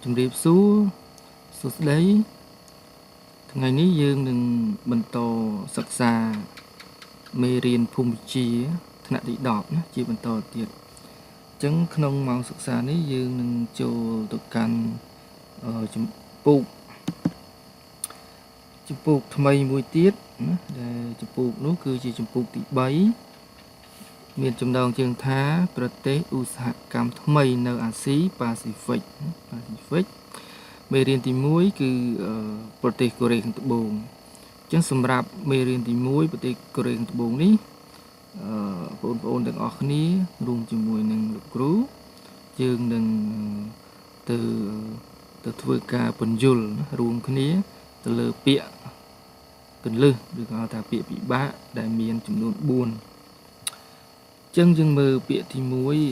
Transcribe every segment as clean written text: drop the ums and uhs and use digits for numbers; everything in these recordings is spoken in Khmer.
ជំរាបសួរសួស្តីថ្ងៃនេះយើងនឹងបន្តសិក្សាមេរៀនភូមិវិទ្យាថ្នាក់ទី10ណាជាបន្តទៀតអញ្ចឹងក្នុងម៉ោងសិក្សានេះយើងនឹងចូលទៅកាន់ចម្ពោះថ្មីមួយទៀតណាដែលចម្ពោះនោះគឺជាចម្ពោះទី3មានចំណងជើងថាប្រទេសឧស្សាហកម្មថ្មីនៅអាស៊ីប៉ាស៊ីហ្វិកមេរៀនទី1គឺប្រទេសកូរ៉េខាងត្បូងអញ្ចឹងសម្រាប់មេរៀនទី1ប្រទេសកូរ៉េខាងត្បូងនេះបងប្អូនទាំងអស់គ្នារួមជាមួយនឹងលោកគ្រូយើងនឹងទៅធ្វើការបញ្យលរួមគ្នាទៅលើពាក្យកន្លឹះឬក៏ហៅថាពាក្យពិបាកដែលមានចំនួន4អញ្ចឹងយើងមើលពាក្យទី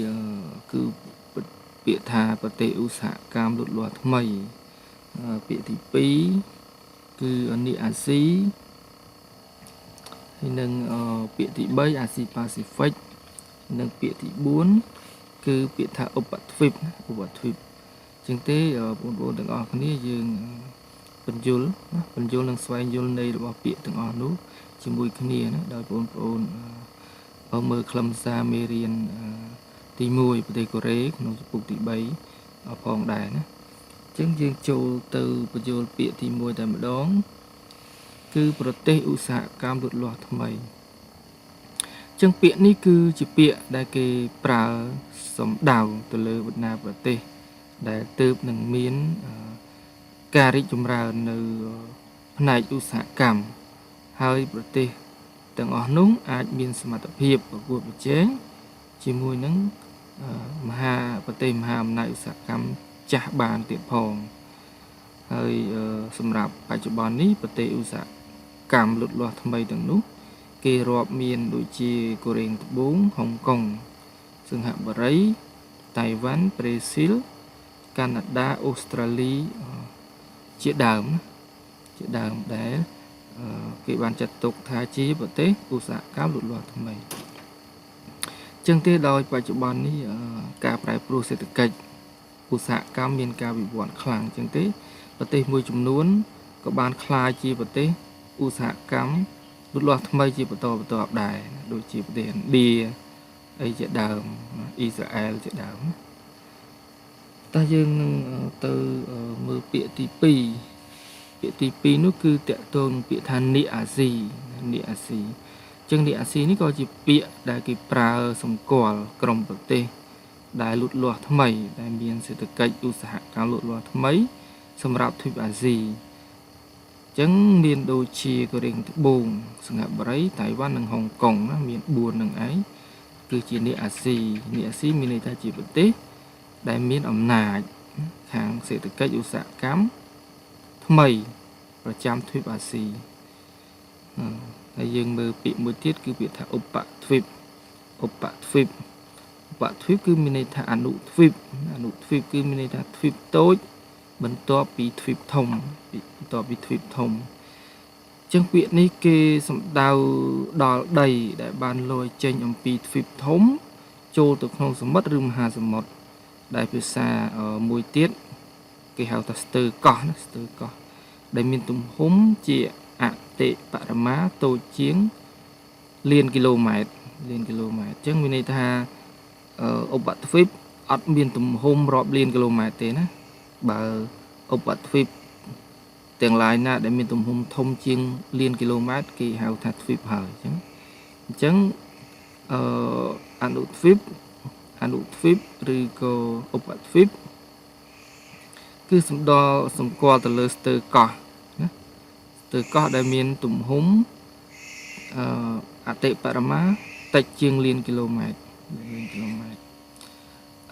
1គឺពាក្យថាប្រទេសឧស្សាហកម្មលូតលាស់ថ្មីពាក្យទី2គឺនីអាស៊ីហើយនឹងពាក្យទី3អាស៊ីប៉ាស៊ីហ្វិកនិងពាក្យទី4គឺពាក្យថាឧបទ្វីបអញ្ចឹងទេបងប្អូនទាំងអស់គ្នាយើងបញ្យលនិងស្វែងយល់ន័យរបស់ពាក្យទាំងអស់នោះជាមួយគ្នាណាដោយបងប្អូនមើលខ្លឹមសារមេរៀនទី1ប្រទេសកូរ៉េក្នុងចម្ពោះទី3ផងដែរណាអញ្ចឹងយើងចូលទៅបញ្យលពាក្យទី1តែម្ដងគឺប្រទេសឧស្សាហកម្មលូតលាស់ថ្មីអញ្ចឹងពាក្យនេះគឺជាពាក្យដែលគេប្រើសំដៅទៅលើបណ្ដាប្រទេសដែលទើបនឹងមានការរីកចម្រើននៅផ្នែកឧស្សាហកម្មហើយប្រទេសទាំងអស់នោះអាចមានសមត្ថភាពប្រកួតប្រជែងជាមួយនឹងប្រទេសមហាអំណាចឧស្សាហកម្មចាស់បានទៀតផងហើយសម្រាប់បច្ចុប្បន្ននេះប្រទេសឧស្សាហកម្មលូតលាស់ថ្មីទាំងនោះគេរាប់មានដូចជាកូរ៉េត្បូងហុងកុងសិង្ហបុរីតៃវ៉ាន់ប្រេស៊ីលកាណាដាអូស្ត្រាលីជាដើមដែលគេបានចាត់ទុកថាជាប្រទេសឧស្សាហកម្មលូតលាស់ថ្មីចឹងទេដោយបច្ចុប្បន្ននេះការប្រែប្រួលសេដ្ឋកិច្ចឧស្សាហកម្មមានការវិវត្តខ្លាំងចឹងទេប្រទេសមួយចំនួនក៏បានក្លាយជាប្រទេសឧស្សាហកម្មលូតលាស់ថ្មីជាបន្តបន្ទាប់ដែរដូចជាប្រទេសឥណ្ឌាអីជាដើមអ៊ីស្រាអែលជាដើមតើយើងនឹងទៅមើលពាក្យទី2នោះគឺតកតងនឹងពាក្យថានីអាស៊ីចឹងនីអាស៊ីនេះក៏ជាពាក្យដែលគេប្រើសម្គាល់ក្រុមប្រទេសដែលលូតលាស់ថ្មីដែលមានសេដ្ឋកិច្ចឧស្សាហកម្មលូតលាស់ថ្មីសម្រាប់ទ្វីបអាស៊ីចឹងមានដូចជាកូរ៉េត្បូងសិង្ហបុរីតៃវ៉ាន់និងហុងកុងណាមាន4នឹងឯងគឺជានីអាស៊ីមានន័យថាជាប្រទេសដែលមានអំណាចខាងសេដ្ឋកិច្ចឧស្សាហកម្មថ្មីប្រចាំទ្វីបអាស៊ីហើយយើងមើលពាក្យមួយទៀតគឺពាក្យថាឧបទ្វីបគឺមានន័យថាអនុទ្វីបគឺមានន័យថាទ្វីបតូចបន្ទាប់ពីទ្វីបធំអញ្ចឹងពាក្យនេះគេសំដៅដល់ដីដែលបានលយចេញអំពីទ្វីបធំចូលទៅក្នុងសមុទ្រឬមហាសមុទ្រដែលភាសាមួយទៀតគេហៅថាស្ទើកោះដែលមានទំហំជាអតិបរមាតូចជាងលានគីឡូម៉ែត្រអញ្ចឹងមានន័យថាឧបទ្វីបអត់មានទំហំរាប់លានគីឡូម៉ែត្រទេណាបើឧបទ្វីបទាំងឡាយណាដែលមានទំហំធំជាងលានគីឡូម៉ែត្រគេហៅថាទ្វីបហើយអញ្ចឹងអនុទ្វីបឬក៏ឧបទ្វីបគឺសម្គាល់ទៅលើស្ទើកោះណាស្ទើកោះដែលមានទំហំអតិបរមាតិចជាងលានគីឡូម៉ែត្រ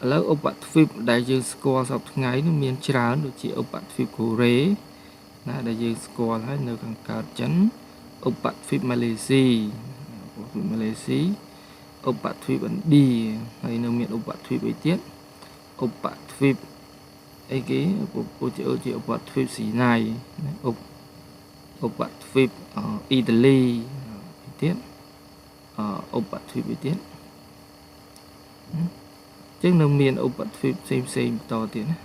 ឥឡូវឧបទ្វីបដែលយើងស្គាល់សពថ្ងៃនោះមានច្រើនដូចជាឧបទ្វីបកូរ៉េណាដែលយើងស្គាល់ហើយនៅខាងកើតចិនឧបទ្វីបម៉ាឡេស៊ីឧបទ្វីបឥណ្ឌាហើយនៅមានឧបទ្វីបអីទៀតឧបទ្វីបអីគេជាឧបទ្វីបស៊ីណៃឧបទ្វីបអ៊ីតាលីទៀតឧបទ្វីបអីទៀតចឹងនៅមានឧបទ្វីបផ្សេងបន្តទៀតណា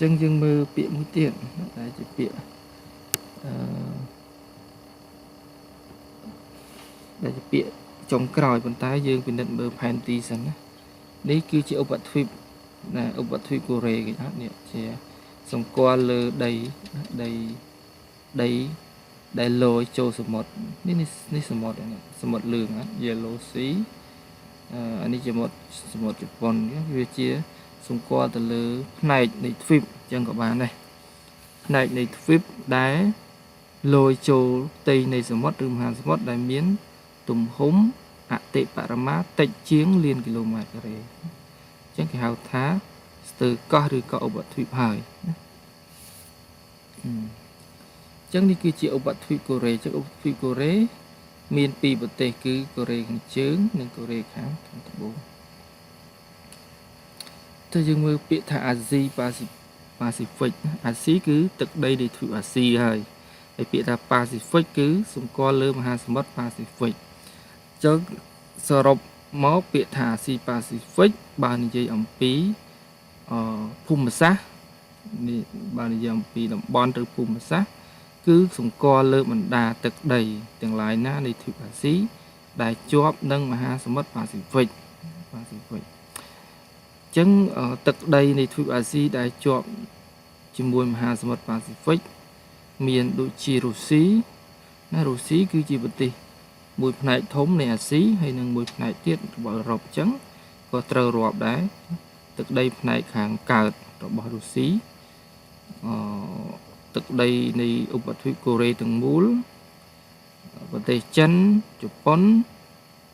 ចឹងយើងមើលពាក្យមួយទៀតដែលជាពាក្យដែលជាពាក្យចុងក្រោយប៉ុន្តែយើងពិនិត្យមើលផែនទីសិនណានេះគឺជាឧបទ្វីបណាឧបទ្វីបកូរ៉េគេហៅនេះជាសម្គាល់លើដីដែលលយចូលសមុទ្រនេះសមុទ្រនេះសមុទ្រលឿង Yellow Sea អានេះជាសមុទ្រជប៉ុនវាជាសម្គាល់ទៅលើផ្នែកនៃទ្វីបអញ្ចឹងក៏បានដែរផ្នែកនៃទ្វីបដែលលយចូលផ្ទៃនៃសមុទ្រឬមហាសមុទ្រដែលមានទំហំអតិបរមាតិចជាងលានគីឡូម៉ែត្រការ៉េអញ្ចឹងគេហៅថាស្ទើរកោះឬក៏ឧបទ្វីបហើយណាអញ្ចឹងនេះគឺជាឧបទ្វីបកូរ៉េអញ្ចឹងឧបទ្វីបកូរ៉េមានពីរប្រទេសគឺកូរ៉េខាងជើងនិងកូរ៉េខាងត្បូងទៅយើងមើលពាក្យថាអាស៊ីប៉ាស៊ីហ្វិកអាស៊ីគឺទឹកដីនៃទ្វីបអាស៊ីហើយពាក្យថាប៉ាស៊ីហ្វិកគឺសម្គាល់លើមហាសមុទ្រប៉ាស៊ីហ្វិកអញ្ចឹងសរុបមកពាក្យថាអាស៊ីប៉ាស៊ីហ្វិកបាននិយាយអំពីភូមិសាស្ត្រនេះបាននិយាយអំពីតំបន់ឬភូមិសាស្ត្រគឺសម្គាល់លើបណ្ដាទឹកដីទាំងឡាយណានៃទ្វីបអាស៊ីដែលជាប់នឹងមហាសមុទ្រប៉ាស៊ីហ្វិកអញ្ចឹងទឹកដីនៃទ្វីបអាស៊ីដែលជាប់ជាមួយមហាសមុទ្រប៉ាស៊ីហ្វិកមានដូចជារុស្ស៊ីណារុស្ស៊ីគឺជាប្រទេសមួយផ្នែកធំនៃអាស៊ីហើយនិងមួយផ្នែកទៀតរបស់អឺរ៉ុបអញ្ចឹងក៏ត្រូវរាប់ដែរទឹកដីផ្នែកខាងកើតរបស់រុស្ស៊ីទឹកដីនៃឧបទ្វីបកូរ៉េទាំងមូលប្រទេសចិនជប៉ុន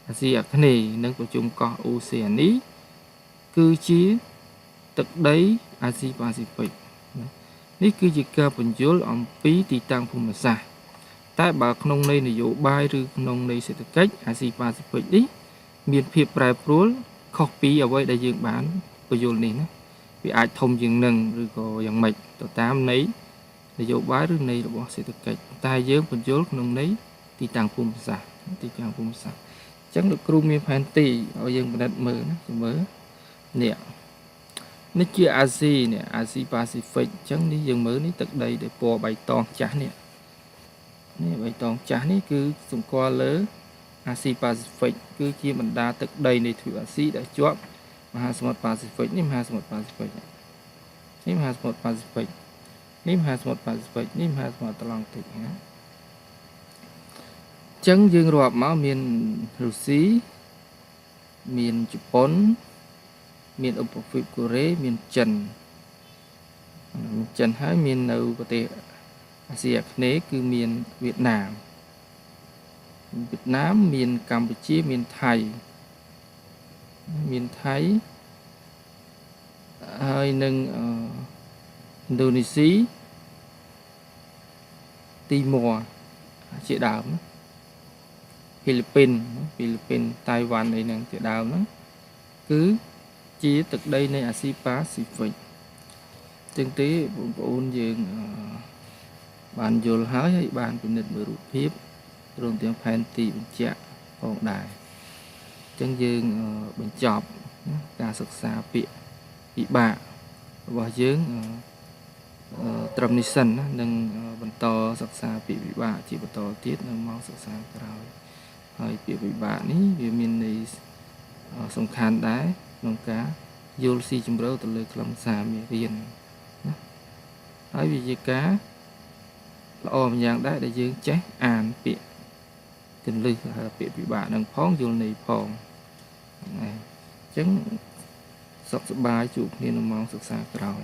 អាស៊ីអាគ្នេយ៍និងប្រជុំកោះអូសេអានីគឺជាទឹកដីអាស៊ីប៉ាស៊ីហ្វិកនេះគឺជាការពន្យល់អំពីទីតាំងភូមិសាស្ត្រតែបើក្នុងន័យនយោបាយឬក្នុងន័យសេដ្ឋកិច្ចអាស៊ីប៉ាស៊ីហ្វិកនេះមានភាពប្រែប្រួលខុសពីអ្វីដែលយើងបានពន្យល់នេះណាវាអាចធំជាងនឹងឬក៏យ៉ាងម៉េចទៅតាមន័យនយោបាយឬន័យរបស់សេដ្ឋកិច្ចតែយើងពន្យល់ក្នុងន័យទីតាំងភូមិសាស្ត្រអញ្ចឹងលោកគ្រូមានផែនទីឲ្យយើងពិនិត្យមើលណាមើលនេះជាអាស៊ីនេះអាស៊ីប៉ាស៊ីហ្វិកអញ្ចឹងនេះយើងមើលនេះទឹកដីដែលពណ៌បៃតងចាស់នេះបៃតងចាស់នេះគឺសម្គាល់លើអាស៊ីប៉ាស៊ីហ្វិកគឺជាបណ្ដាទឹកដីនៃទ្វីបអាស៊ីដែលជាប់មហាសមុទ្រប៉ាស៊ីហ្វិកនេះមហាសមុទ្រប៉ាស៊ីហ្វិកនេះមហាសមុទ្រប៉ាស៊ីហ្វិកនេះមហាសមុទ្រប៉ាស៊ីហ្វិកនេះមហាសមុទ្រអាត្លង់តិកណាអញ្ចឹងយើងរាប់មកមានរុស្ស៊ីមានជប៉ុនមានឧបទ្វីបកូរ៉េមានចិនហើយមាននៅប្រទេសអាស៊ីអាគ្នេយ៍គឺមានវៀតណាមមានកម្ពុជាមានថៃហើយនឹងឥណ្ឌូនេស៊ីទីម៉័រជាដើមហ្វីលីពីនតៃវ៉ាន់អីហ្នឹងជាដើមហ្នឹងគឺជាទឹកដីនៃអាស៊ីប៉ាស៊ីហ្វិកចឹងទេបងប្អូនយើងបានយល់ហើយបានពិនិត្យមើលរូបភាពរួមទាំងផែនទីបញ្ជាក់ផងដែរអញ្ចឹងយើងបញ្ចប់ការសិក្សាពាក្យពិបាករបស់យើងត្រឹមនេះសិនណានឹងបន្តសិក្សាពាក្យពិបាកជាបន្តទៀតនៅម៉ោងសិក្សាក្រោយហើយពាក្យពិបាកនេះវាមានន័យសំខាន់ដែរក្នុងការយល់ស៊ីជម្រៅទៅលើខ្លឹមសារមេរៀនណាហើយវាជាការល្អម្យ៉ាងដែរដែលយើងចេះអានពាក្យគន្លឹះពាក្យពិបាកនឹងផងយល់ន័យផងហ្នឹងហើយអញ្ចឹងសុខសប្បាយជួបគ្នានៅម៉ោងសិក្សាក្រោយ